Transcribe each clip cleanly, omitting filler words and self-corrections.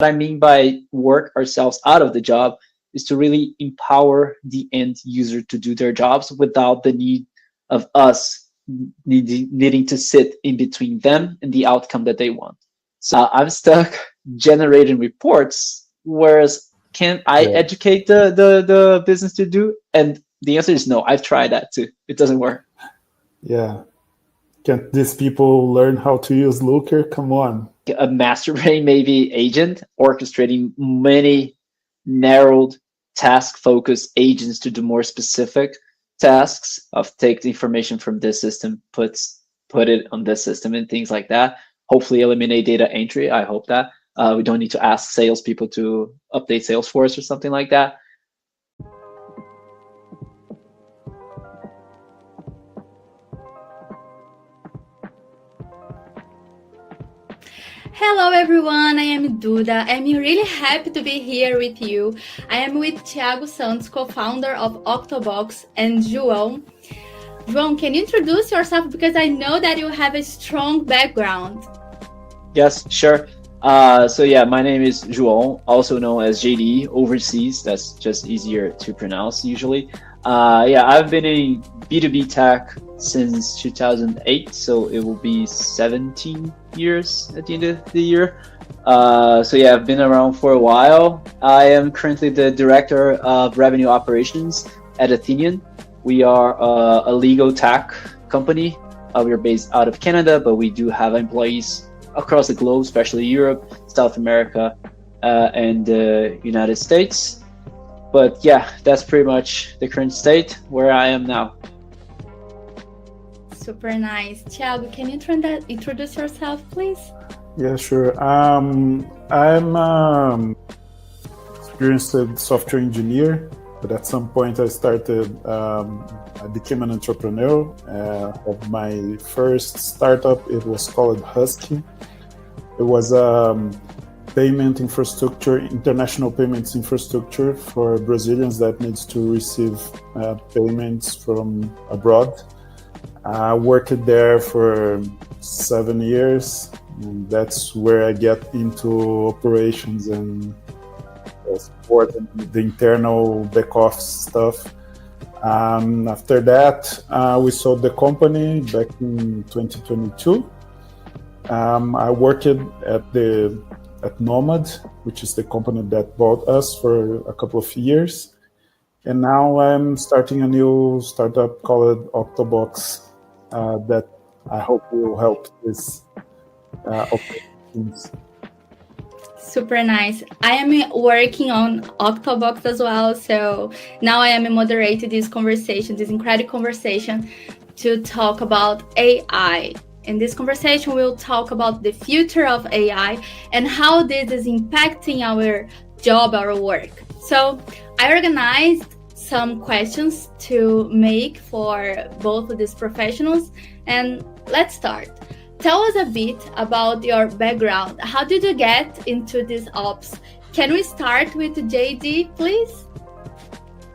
What I mean by work ourselves out of the job is to really empower the end user to do their jobs without the need of us needing to sit in between them and the outcome that they want. So I'm stuck generating reports, whereas can I Yeah. educate the business to do? And the answer is no. I've tried that too. It doesn't work. Yeah. Can't these people learn how to use Looker? Come on. A master brain maybe agent orchestrating many narrowed task focused agents to do more specific tasks of take the information from this system, put it on this system and things like that. Hopefully eliminate data entry. I hope that we don't need to ask salespeople to update Salesforce or something like that. Hello everyone, I am Duda. I'm really happy to be here with you. I am with Thiago Santos, co-founder of Octobox, and João. João, can you introduce yourself because I know that you have a strong background? Yes, sure. So yeah, my name is João, also known as JD overseas. That's just easier to pronounce usually. Yeah, I've been in B2B tech since 2008, so it will be 17 years at the end of the year. So yeah, I've been around for a while. I am currently the director of revenue operations at Athenian. We are a legal tech company. We're based out of Canada, but we do have employees across the globe, especially Europe, South America, and the United States. But yeah, that's pretty much the current state where I am now. Super nice. Thiago, can you introduce yourself, please? Yeah, sure. I'm experienced software engineer, but at some point I became an entrepreneur. Of my first startup, it was called Husky. It was payment infrastructure, international payments infrastructure for Brazilians that needs to receive payments from abroad. I worked there for 7 years. And that's where I get into operations and support and the internal back office stuff. After that, we sold the company back in 2022. I worked at Nomad, which is the company that bought us for a couple of years. And now I'm starting a new startup called Octobox that I hope will help this operations. Super nice. I am working on Octobox as well, so now I am moderating this conversation, this incredible conversation to talk about AI. In this conversation, we'll talk about the future of AI and how this is impacting our job, our work. So I organized some questions to make for both of these professionals, and let's start. Tell us a bit about your background. How did you get into this ops? Can we start with JD, please?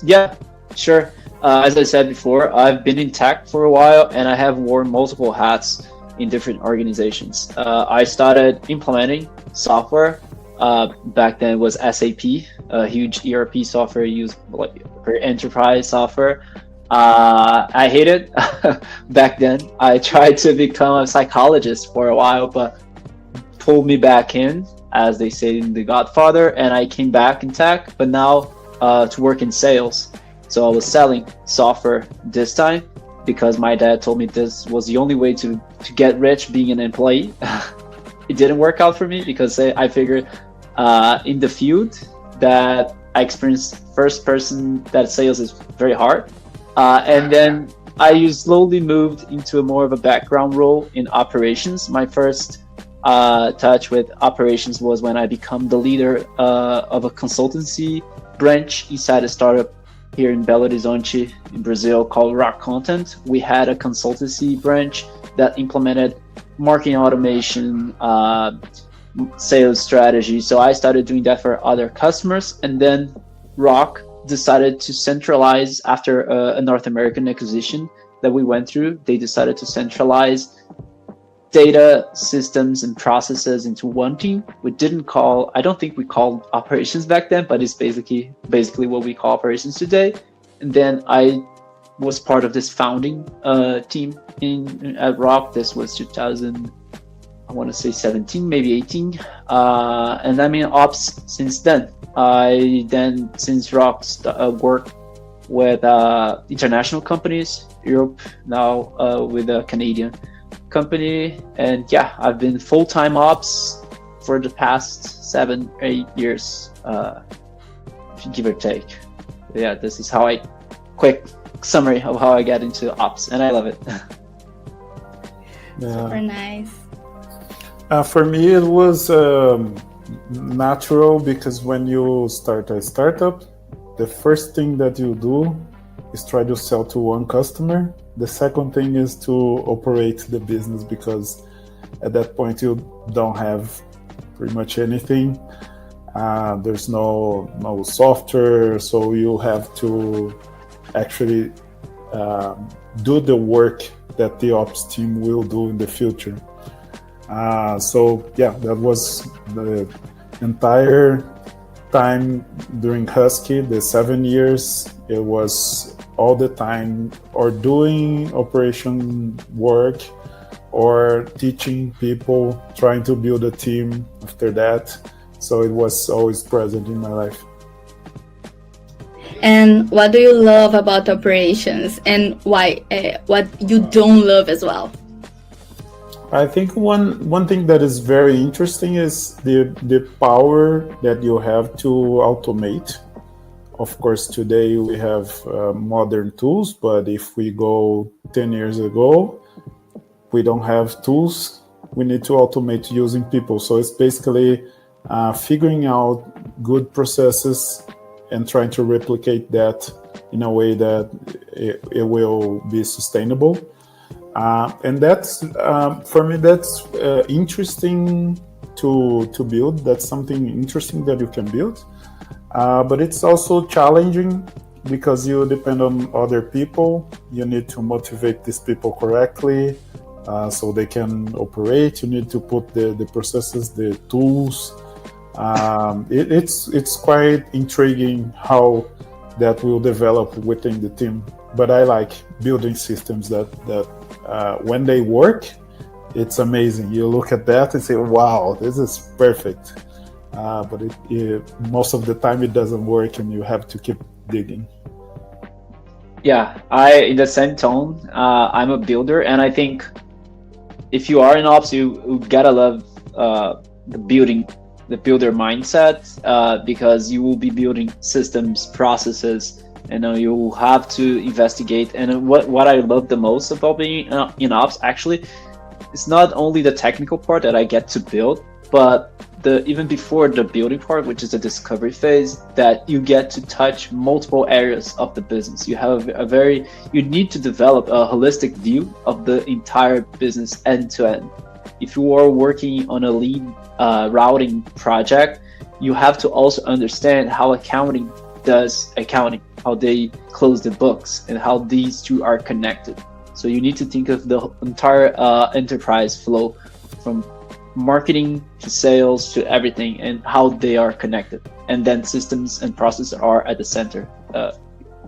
Yeah, sure. As I said before, I've been in tech for a while and I have worn multiple hats in different organizations. I started implementing software. Back then it was SAP, a huge ERP software used for enterprise software. I hated back then. I tried to become a psychologist for a while, but pulled me back in, as they say in The Godfather, and I came back in tech, but now to work in sales. So I was selling software this time because my dad told me this was the only way to get rich being an employee. It didn't work out for me because I figured in the field that I experienced first person that sales is very hard. And then I slowly moved into more of a background role in operations. My first touch with operations was when I became the leader of a consultancy branch inside a startup here in Belo Horizonte in Brazil called Rock Content. We had a consultancy branch that implemented marketing automation, sales strategy. So I started doing that for other customers, and then Rock decided to centralize after a North American acquisition that we went through. They decided to centralize data, systems, and processes into one team. I don't think we called operations back then, but it's basically what we call operations today. And then I was part of this founding team at Rock. This was 2000, I want to say 17, maybe 18. And I'm in ops since then. I then, since Rock, worked with international companies, Europe, now with a Canadian company. And yeah, I've been full-time ops for the past 7-8 years, give or take. Yeah, this is how quick summary of how I got into ops, and I love it. Super nice. For me, it was natural, because when you start a startup, the first thing that you do is try to sell to one customer. The second thing is to operate the business, because at that point you don't have pretty much anything. There's no software, so you have to actually do the work that the ops team will do in the future. So yeah, that was the entire time during Husky, the 7 years. It was all the time or doing operation work or teaching people, trying to build a team after that. So it was always present in my life. And what do you love about operations, and why? What you don't love as well? I think one thing that is very interesting is the power that you have to automate. Of course, today we have modern tools, but if we go 10 years ago, we don't have tools. We need to automate using people. So it's basically figuring out good processes and trying to replicate that in a way that it will be sustainable. And that's, for me, that's interesting to build. That's something interesting that you can build. But it's also challenging, because you depend on other people. You need to motivate these people correctly so they can operate. You need to put the processes, the tools. It's quite intriguing how that will develop within the team. But I like building systems that when they work, it's amazing. You look at that and say, wow, this is perfect. But most of the time it doesn't work, and you have to keep digging. Yeah, in the same tone, I'm a builder, and I think if you are in ops, you gotta love the builder mindset, because you will be building systems, processes, and you will have to investigate. And what I love the most about being in ops, actually, it's not only the technical part that I get to build, but even before the building part, which is the discovery phase, that you get to touch multiple areas of the business. You have you need to develop a holistic view of the entire business end to end. If you are working on a lead routing project, you have to also understand how accounting does accounting, how they close the books, and how these two are connected. So you need to think of the entire enterprise flow, from marketing to sales to everything, and how they are connected. And then systems and processes are at the center,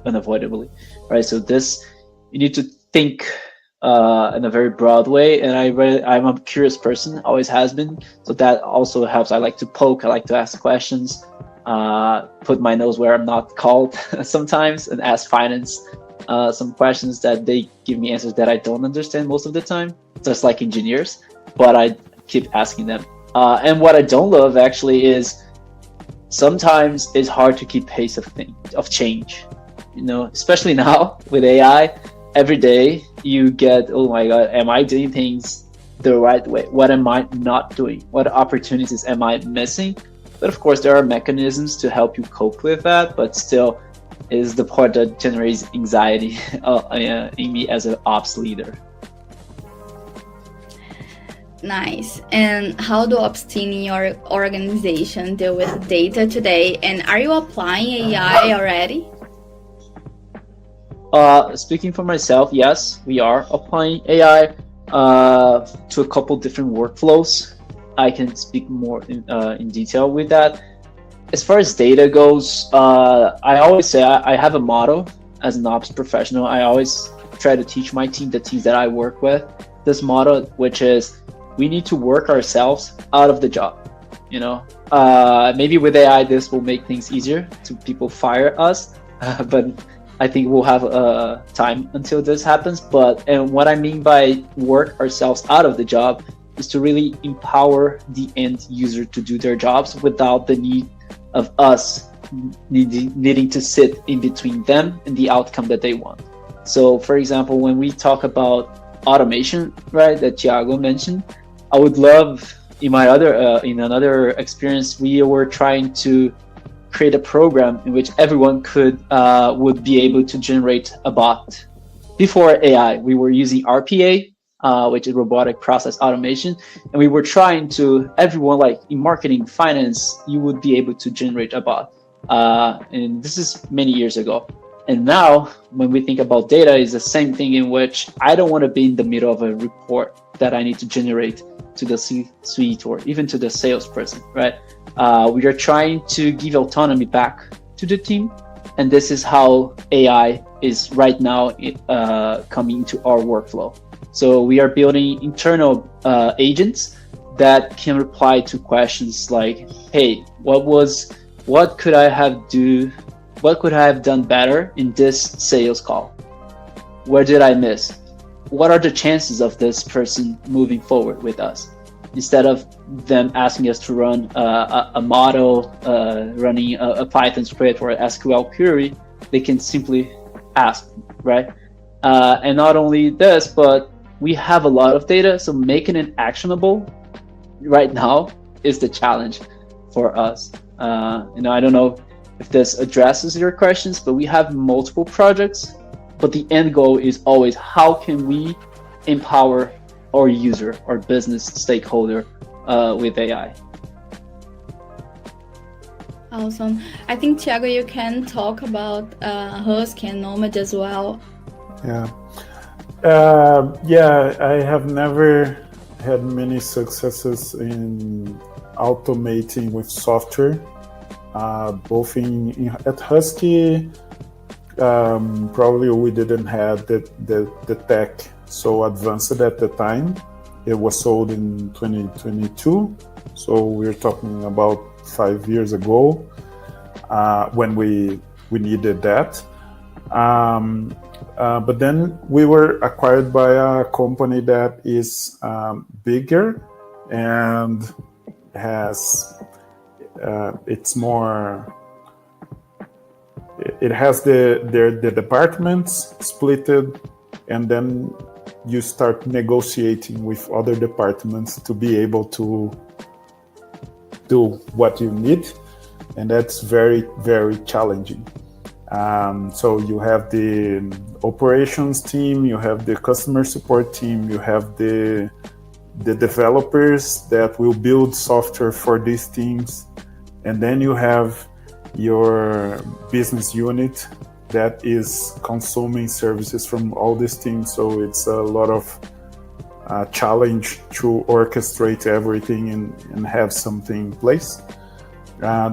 unavoidably, right? So you need to think in a very broad way. And I'm a curious person, always has been. So that also helps. I like to poke, I like to ask questions, put my nose where I'm not called sometimes, and ask finance some questions that they give me answers that I don't understand most of the time, just like engineers, but I keep asking them. And what I don't love actually is sometimes it's hard to keep pace of change, especially now with AI. Every day you get, oh my God, am I doing things the right way? What am I not doing? What opportunities am I missing? But of course, there are mechanisms to help you cope with that, but still is the part that generates anxiety in me as an ops leader. Nice. And how do ops team in your organization deal with data today? And are you applying AI already? Speaking for myself, yes, we are applying AI. to a couple different workflows. I can speak more in detail with that. As far as data goes, I always say I have a motto as an ops professional. I always try to teach my team, the teams that I work with, this motto, which is we need to work ourselves out of the job. You know, maybe with AI, this will make things easier to people fire us, but I think we'll have time until this happens. And what I mean by work ourselves out of the job is to really empower the end user to do their jobs without the need of us needing to sit in between them and the outcome that they want. So, for example, when we talk about automation, right, that Thiago mentioned, I would love in another experience, we were trying to create a program in which everyone would be able to generate a bot. Before AI, we were using RPA, which is robotic process automation, and we were trying to everyone, like in marketing, finance, you would be able to generate a bot, and this is many years ago. And now, when we think about data, is the same thing, in which I don't want to be in the middle of a report that I need to generate to the C-suite or even to the salesperson, right? We are trying to give autonomy back to the team, and this is how AI is right now coming into our workflow. So we are building internal agents that can reply to questions like, "Hey, what could I have done better in this sales call? Where did I miss? What are the chances of this person moving forward with us?" Instead of them asking us to run a model, running a Python script or an SQL query, they can simply ask, right? And not only this, but we have a lot of data, so making it actionable right now is the challenge for us. I don't know if this addresses your questions, but we have multiple projects, but the end goal is always how can we empower our user, our business stakeholder with AI. Awesome. I think, Thiago, you can talk about Husky and Nomad as well. I have never had many successes in automating with software. Both at Husky, probably we didn't have the tech so advanced at the time. It was sold in 2022, so we're talking about 5 years ago when we needed that. But then we were acquired by a company that is bigger and has it has the departments splitted, and then you start negotiating with other departments to be able to do what you need, and that's very, very challenging. So you have the operations team, you have the customer support team, you have the developers that will build software for these teams, and then you have your business unit that is consuming services from all these teams. So it's a lot of challenge to orchestrate everything and have something in place.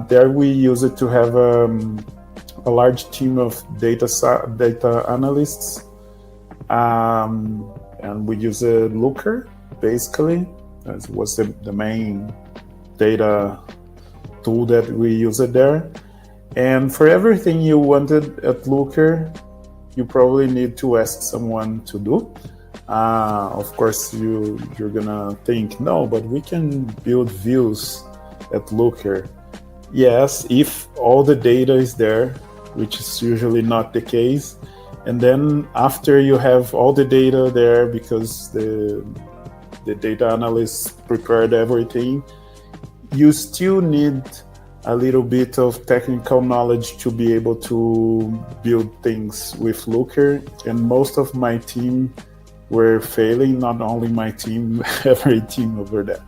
There we use it to have a large team of data analysts, and we use a Looker basically. That was the main data tool that we use it there. And for everything you wanted at Looker, you probably need to ask someone to do. Of course, you're gonna think, no, but we can build views at Looker. Yes, if all the data is there, which is usually not the case. And then after you have all the data there, because the data analysts prepared everything, you still need a little bit of technical knowledge to be able to build things with Looker. And most of my team were failing, not only my team, every team over there.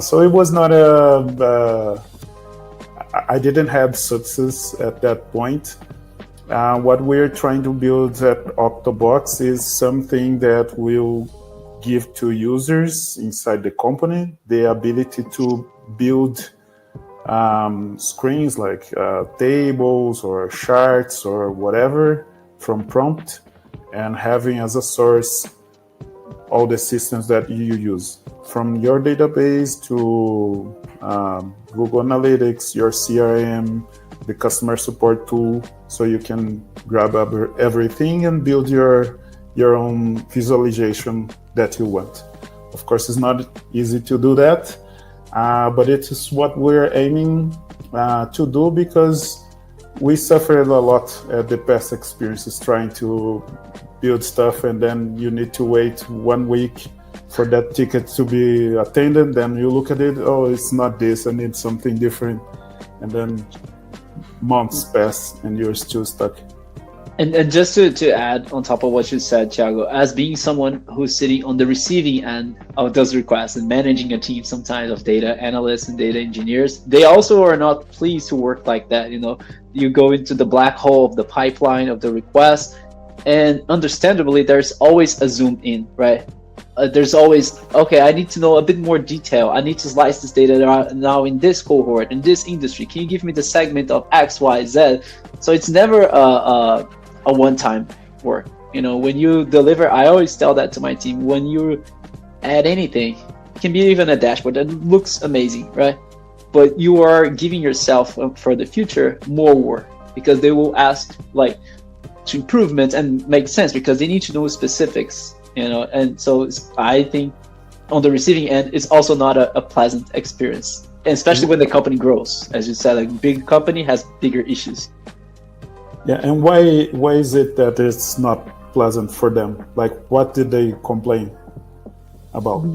So it was not I didn't have success at that point. What we're trying to build at Octobox is something that will give to users inside the company the ability to build screens like tables or charts or whatever from prompt, and having as a source all the systems that you use, from your database to Google Analytics, your CRM, the customer support tool, so you can grab everything and build your own visualization that you want. Of course, it's not easy to do that, but it is what we're aiming to do, because we suffered a lot at the past experiences trying to build stuff, and then you need to wait 1 week for that ticket to be attended. Then you look at it, oh, it's not this, I need something different. And then months pass and you're still stuck. And just to add on top of what you said, Thiago, as being someone who's sitting on the receiving end of those requests and managing a team sometimes of data analysts and data engineers, they also are not pleased to work like that. You know, you go into the black hole of the pipeline of the request, and understandably, there's always a zoom in, right? There's always, okay, I need to know a bit more detail. I need to slice this data now in this cohort, in this industry. Can you give me the segment of X, Y, Z? So it's never a one-time work. You know, when you deliver, I always tell that to my team, when you add anything, it can be even a dashboard that looks amazing, right? But you are giving yourself for the future more work, because they will ask like to improvements and make sense, because they need to know specifics, you know. And so I think on the receiving end, it's also not a pleasant experience, and especially when the company grows. As you said, like big company has bigger issues. Yeah, and why is it that it's not pleasant for them? Like, what did they complain about?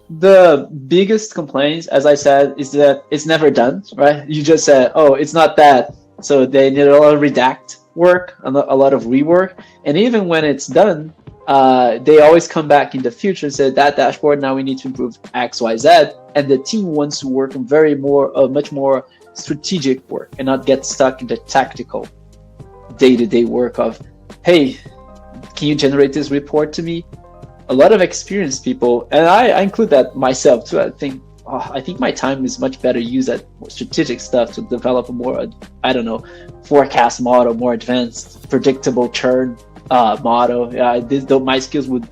The biggest complaints, as I said, is that it's never done, right? You just said, oh, it's not that. So they need a lot of redact work, a lot of rework. And even when it's done, they always come back in the future and say, that dashboard, now we need to improve X, Y, Z. And the team wants to work on much more strategic work and not get stuck in the tactical day-to-day work of, hey, can you generate this report to me? A lot of experienced people, and I include that myself too, I think my time is much better used at more strategic stuff to develop a more, forecast model, more advanced, predictable churn model. My skills would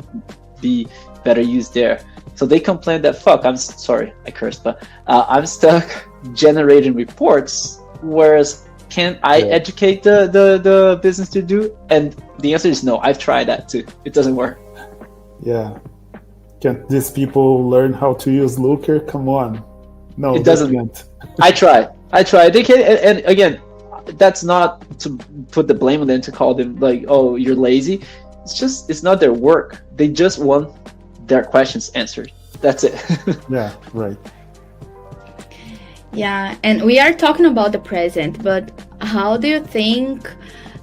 be better used there. So they complain that, I'm sorry, I cursed, but I'm stuck generating reports, whereas can I educate the business to do? And the answer is no. I've tried that too. It doesn't work. Yeah. Can't these people learn how to use Looker? Come on. No, it doesn't. I try. They can, and again, that's not to put the blame on them, to call them like, oh, you're lazy. It's not their work. They just want their questions answered. That's it. Yeah, right. Yeah, and we are talking about the present, but how do you think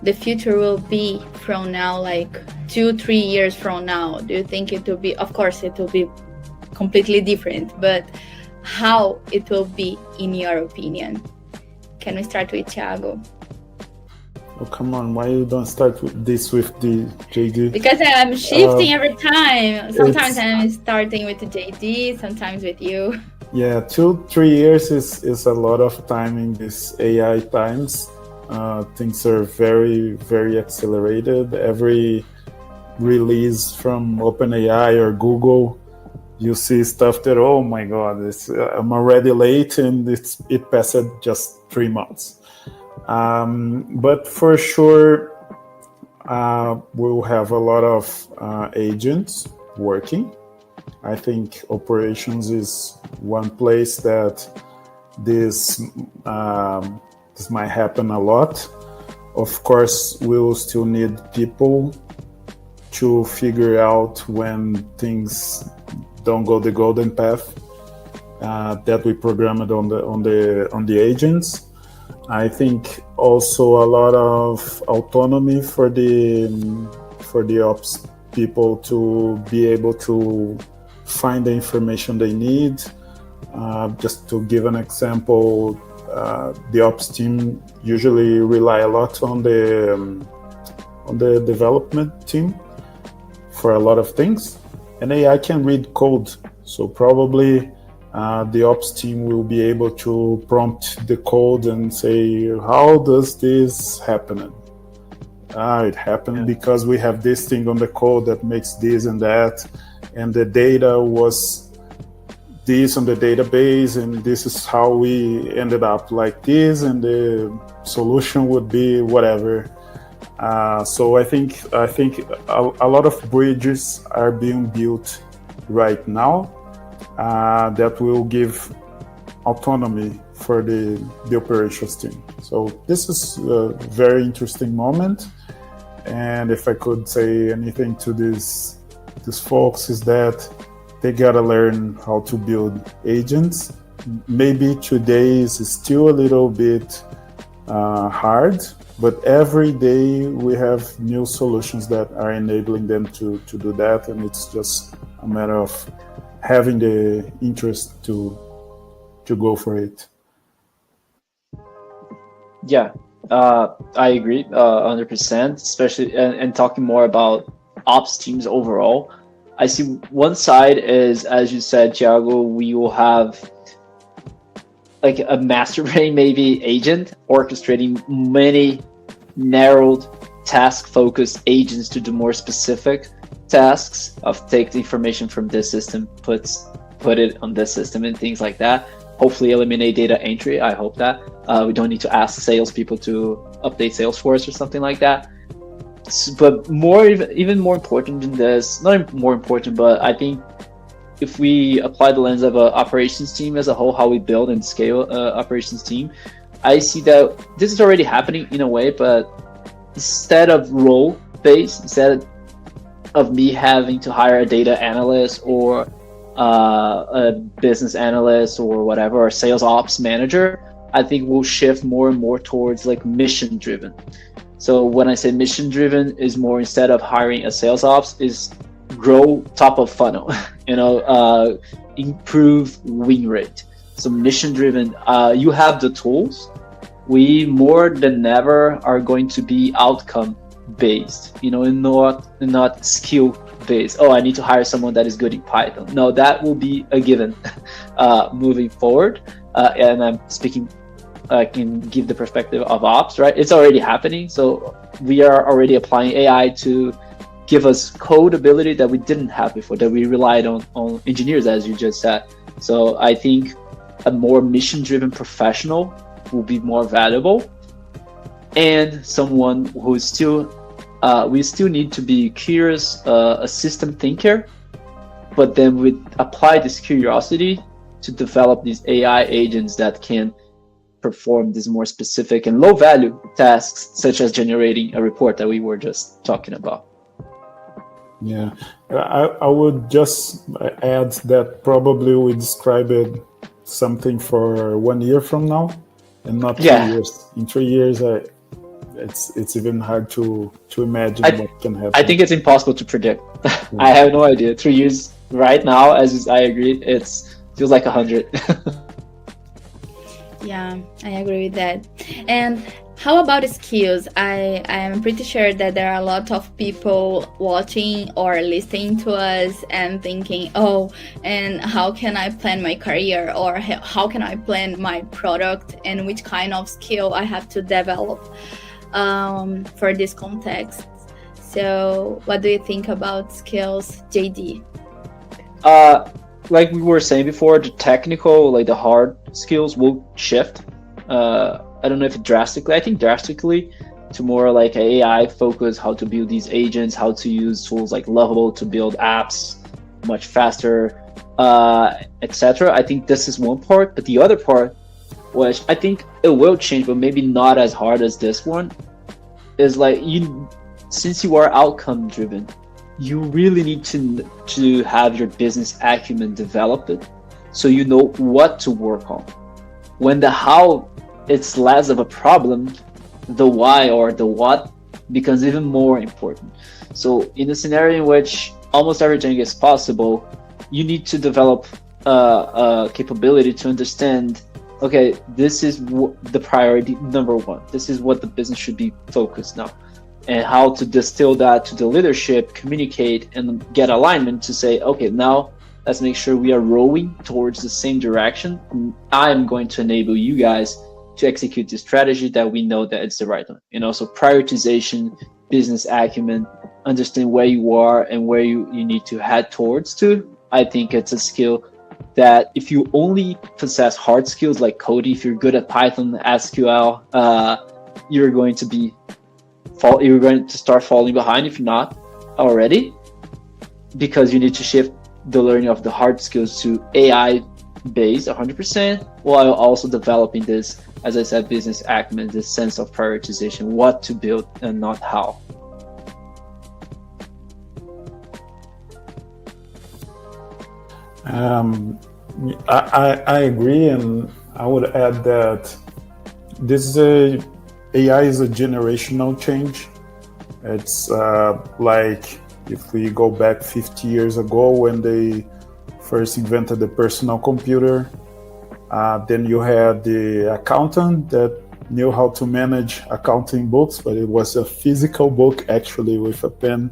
the future will be from now, like 2-3 years from now? Do you think it will be, of course, it will be completely different, but how it will be in your opinion? Can we start with Thiago? Oh, come on, why you don't start with the JD? Because I'm shifting every time. Sometimes I'm starting with the JD, sometimes with you. Yeah, 2-3 years is a lot of time in these AI times. Things are very, very accelerated. Every release from OpenAI or Google, you see stuff that, oh my God, I'm already late, and it passed just 3 months. But for sure, we'll have a lot of agents working. I think operations is one place that this might happen a lot. Of course, we'll still need people to figure out when things don't go the golden path that we programmed on the agents. I think also a lot of autonomy for the ops people to be able to find the information they need. Just to give an example, the ops team usually rely a lot on the development team for a lot of things. and AI can read code. So probably the ops team will be able to prompt the code and say, how does this happen? It happened because we have this thing on the code that makes this and that, and the data was this on the database, and this is how we ended up like this, and the solution would be whatever. So I think a lot of bridges are being built right now that will give autonomy for the operations team. So this is a very interesting moment. And if I could say anything to these folks is that they gotta learn how to build agents. Maybe today is still a little bit hard, but every day we have new solutions that are enabling them to do that, and it's just a matter of having the interest to go for it. Yeah, I agree 100%, especially and talking more about ops teams overall. I see one side is, as you said, Thiago, we will have like a master brain, maybe agent orchestrating many narrowed task-focused agents to do more specific tasks of take the information from this system, put it on this system and things like that. Hopefully eliminate data entry. I hope that we don't need to ask salespeople to update Salesforce or something like that. But even more important than this, not more important, but I think if we apply the lens of an operations team as a whole, how we build and scale operations team, I see that this is already happening in a way, but instead of role-based, instead of me having to hire a data analyst or a business analyst or whatever, or sales ops manager, I think we'll shift more and more towards like mission driven. So when I say mission driven is more, instead of hiring a sales ops, is grow top of funnel, improve win rate. So mission driven, you have the tools. We more than ever are going to be outcome based, and not skill based. Oh, I need to hire someone that is good in Python. No, that will be a given moving forward. And I'm speaking, I can give the perspective of ops, right? It's already happening. So we are already applying AI to give us code ability that we didn't have before, that we relied on engineers, as you just said. So I think a more mission-driven professional will be more valuable, and someone who is still, we still need to be curious, a system thinker, but then we apply this curiosity to develop these AI agents that can perform these more specific and low value tasks, such as generating a report that we were just talking about. Yeah, I would just add that probably we describe it something for 1 year from now, and not 3 years. In 3 years, it's even hard to imagine what can happen. I think it's impossible to predict. I have no idea. 3 years right now, as I agree, feels like 100. Yeah, I agree with that. And how about skills? I am pretty sure that there are a lot of people watching or listening to us and thinking, oh, and how can I plan my career, or how can I plan my product, and which kind of skill I have to develop for this context. So what do you think about skills, JD? Like we were saying before, the technical, like the hard skills will shift. I don't know if drastically. I think drastically to more like AI focus, how to build these agents, how to use tools like Lovable to build apps much faster, etc. I think this is one part, but the other part, which I think it will change, but maybe not as hard as this one, is like since you are outcome driven, you really need to have your business acumen developed, so you know what to work on. When the how, it's less of a problem, the why or the what becomes even more important. So in a scenario in which almost everything is possible, you need to develop a capability to understand, okay, this is the priority number one. This is what the business should be focused now. and how to distill that to the leadership, communicate, and get alignment to say, okay, now let's make sure we are rowing towards the same direction. I'm going to enable you guys to execute the strategy that we know that it's the right one. So prioritization, business acumen, understand where you are and where you need to head towards to. I think it's a skill that if you only possess hard skills like coding, if you're good at Python, SQL, you're going to start falling behind if you're not already, because you need to shift the learning of the hard skills to AI based 100%, while also developing this, as I said, business acumen, this sense of prioritization, what to build and not how. I agree, and I would add that AI is a generational change. It's like if we go back 50 years ago when they first invented the personal computer, then you had the accountant that knew how to manage accounting books, but it was a physical book actually with a pen.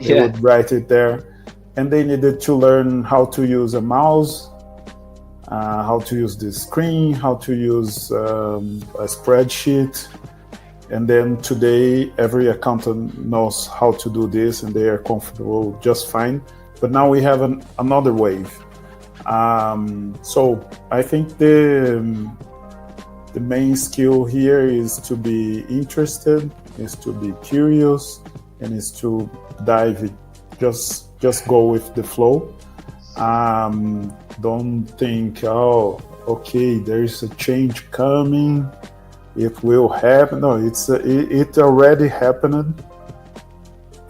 They would write it there. And they needed to learn how to use a mouse, how to use the screen, how to use a spreadsheet. And then today, every accountant knows how to do this and they are comfortable just fine. But now we have another wave. So I think the main skill here is to be interested, is to be curious, and is to dive in. Just go with the flow. Don't think, oh, okay, there is a change coming. It will happen. No, it already happened.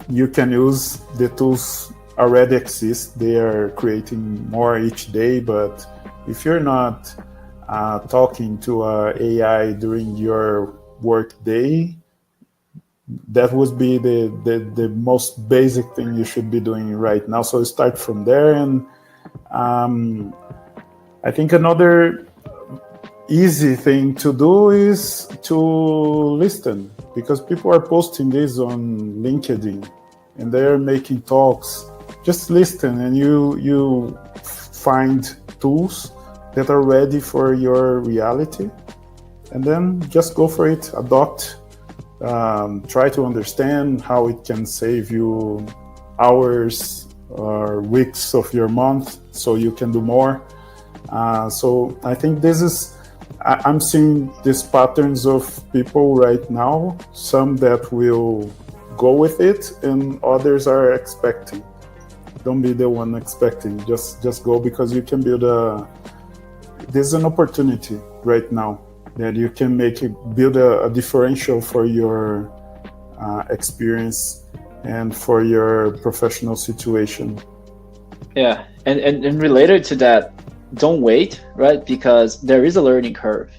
You can use the tools already exist. They are creating more each day. But if you're not talking to AI during your work day, that would be the most basic thing you should be doing right now. So start from there. And I think another easy thing to do is to listen, because people are posting this on LinkedIn and they're making talks. Just listen, and you find tools that are ready for your reality, and then just go for it, adopt. Try to understand how it can save you hours or weeks of your month so you can do more. So I think I'm seeing these patterns of people right now, some that will go with it and others are expecting. Don't be the one expecting, just go, because you can build there's an opportunity right now that you can build a differential for your experience and for your professional situation. Yeah, and related to that, don't wait, right? Because there is a learning curve,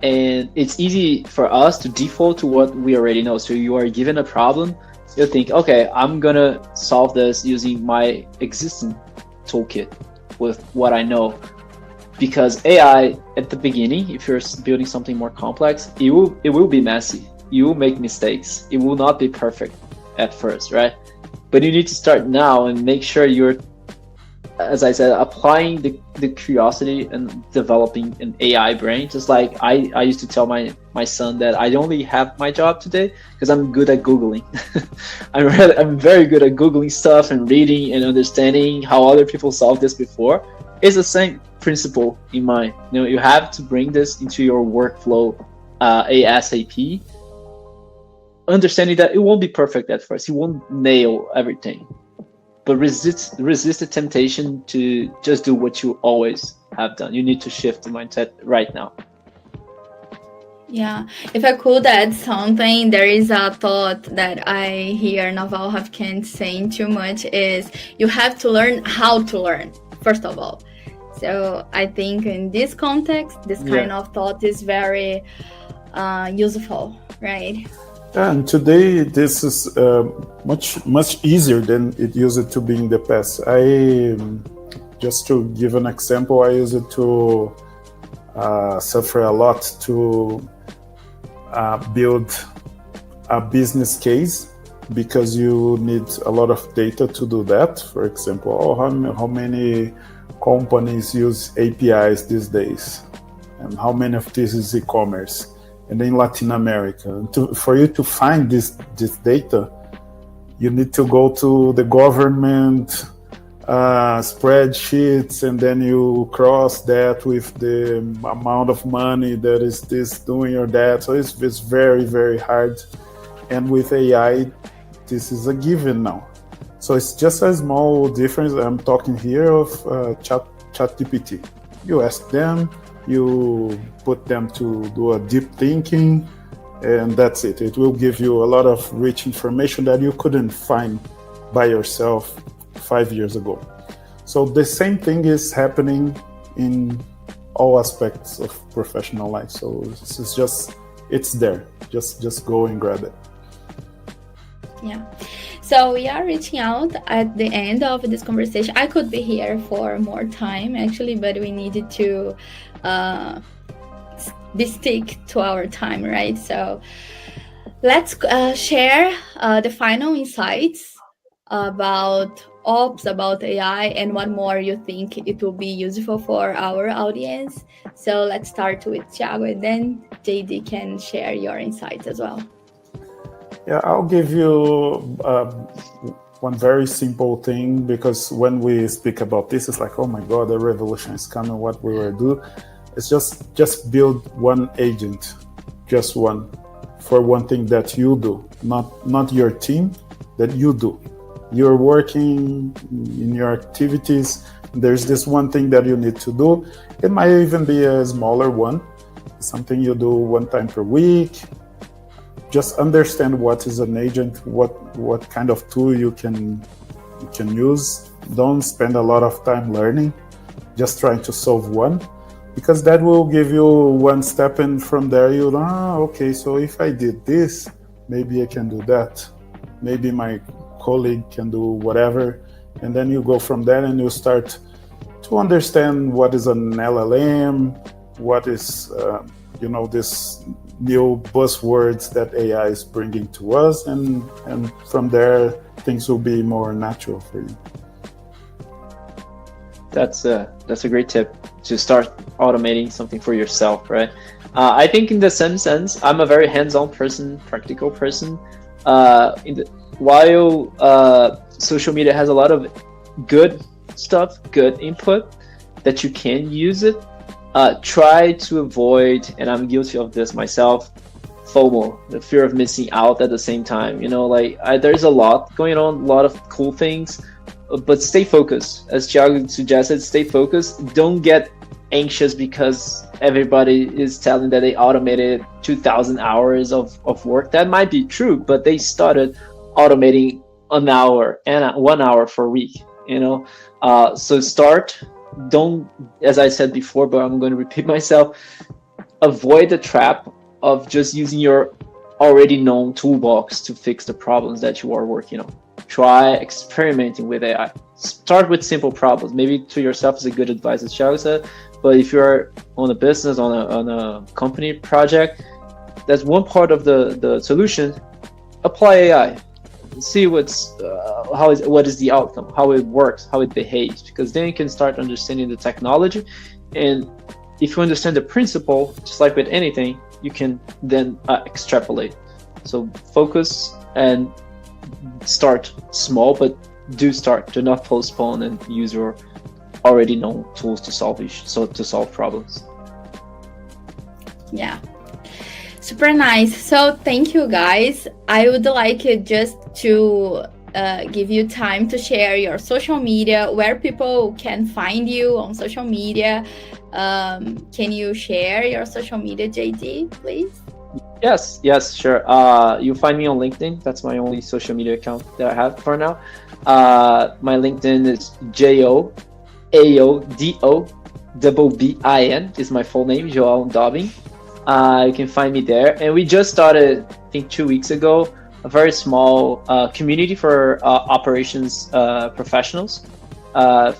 and it's easy for us to default to what we already know. So you are given a problem, you think, okay, I'm gonna solve this using my existing toolkit with what I know. Because AI at the beginning, if you're building something more complex, it will be messy. You will make mistakes. It will not be perfect at first, right? But you need to start now and make sure you're, as I said, applying the curiosity and developing an AI brain. Just like I used to tell my son that I only have my job today because I'm good at Googling. I'm very good at Googling stuff and reading and understanding how other people solved this before. It's the same principle in mind. You have to bring this into your workflow ASAP, understanding that it won't be perfect at first. You won't nail everything, but resist the temptation to just do what you always have done. You need to shift the mindset right now. Yeah, if I could add something, there is a thought that I hear Naval Ravikant saying too much is you have to learn how to learn, first of all. So I think in this context, this kind of thought is very useful, right? And today, this is much easier than it used to be in the past. Just to give an example, I used to suffer a lot to build a business case because you need a lot of data to do that. For example, how many companies use APIs these days, and how many of this is e-commerce, and in Latin America. For you to find this data, you need to go to the government spreadsheets, and then you cross that with the amount of money that is this doing or that. So it's very, very hard. And with AI, this is a given now. So it's just a small difference. I'm talking here of ChatGPT. You ask them, you put them to do a deep thinking, and that's it. It will give you a lot of rich information that you couldn't find by yourself 5 years ago. So the same thing is happening in all aspects of professional life. So it's there. Just go and grab it. Yeah. So we are reaching out at the end of this conversation. I could be here for more time actually, but we needed to be stick to our time, right? So let's share the final insights about ops, about AI, and what more you think it will be useful for our audience. So let's start with Thiago, and then JD can share your insights as well. Yeah, I'll give you one very simple thing, because when we speak about this, it's like, oh my God, the revolution is coming, what we will do. It's just build one agent, just one, for one thing that you do, not your team, that you do. You're working in your activities, there's this one thing that you need to do. It might even be a smaller one, something you do one time per week. Just understand what is an agent, what kind of tool you can use. Don't spend a lot of time learning, just trying to solve one, because that will give you one step, and from there you okay, so if I did this, maybe I can do that. Maybe my colleague can do whatever, and then you go from there and you start to understand what is an LLM, what is this new buzzwords that AI is bringing to us, and from there things will be more natural for you. That's a great tip, to start automating something for yourself, right? I think in the same sense, I'm a very hands-on person, practical person. While social media has a lot of good stuff, good input that you can use it, try to avoid, and I'm guilty of this myself, FOMO, the fear of missing out at the same time. There's a lot going on, a lot of cool things, but stay focused. As Thiago suggested, stay focused. Don't get anxious because everybody is telling that they automated 2,000 hours of work. That might be true, but they started automating an hour and 1 hour for a week, so start. Don't, as I said before, but I'm going to repeat myself, avoid the trap of just using your already known toolbox to fix the problems that you are working on. Try experimenting with AI. Start with simple problems. Maybe to yourself is a good advice, as Thiago said, but if you're on a business, on a company project, that's one part of the solution. Apply AI. See what is the outcome, how it works, how it behaves, because then you can start understanding the technology. And if you understand the principle, just like with anything, you can then extrapolate. So focus and start small, but do not postpone, and use your already known tools to solve problems. Yeah. Super nice. So thank you, guys. I would like just to give you time to share your social media, where people can find you on social media. Can you share your social media, JD, please? Yes, sure. You'll find me on LinkedIn. That's my only social media account that I have for now. My LinkedIn is JOAODOBBIN is my full name, João Dobbin. You can find me there. And we just started, I think 2 weeks ago, a very small community for operations professionals,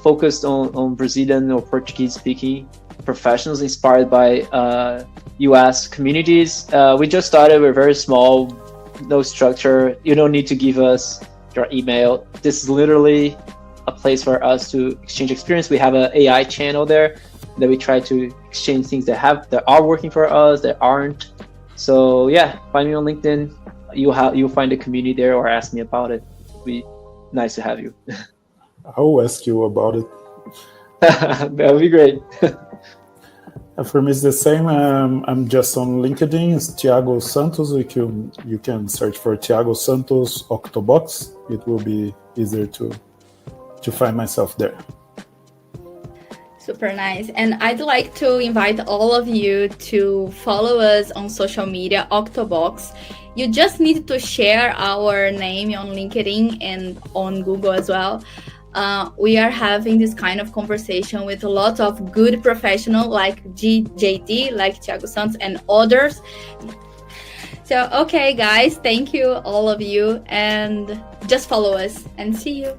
focused on Brazilian or Portuguese speaking professionals, inspired by US communities. We just started, we're very small, no structure. You don't need to give us your email. This is literally a place for us to exchange experience. We have an AI channel there that we try to exchange things that are working for us, that aren't. So yeah, find me on LinkedIn. You'll find a community there, or ask me about it. It'll be nice to have you. I'll ask you about it. That would be great. For me, it's the same. I'm just on LinkedIn. It's Thiago Santos. You can search for Thiago Santos Octobox. It will be easier to find myself there. Super nice. And I'd like to invite all of you to follow us on social media, Octobox. You just need to share our name on LinkedIn and on Google as well. We are having this kind of conversation with a lot of good professionals like JD, like Thiago Santos and others. So, okay, guys, thank you, all of you, and just follow us and see you.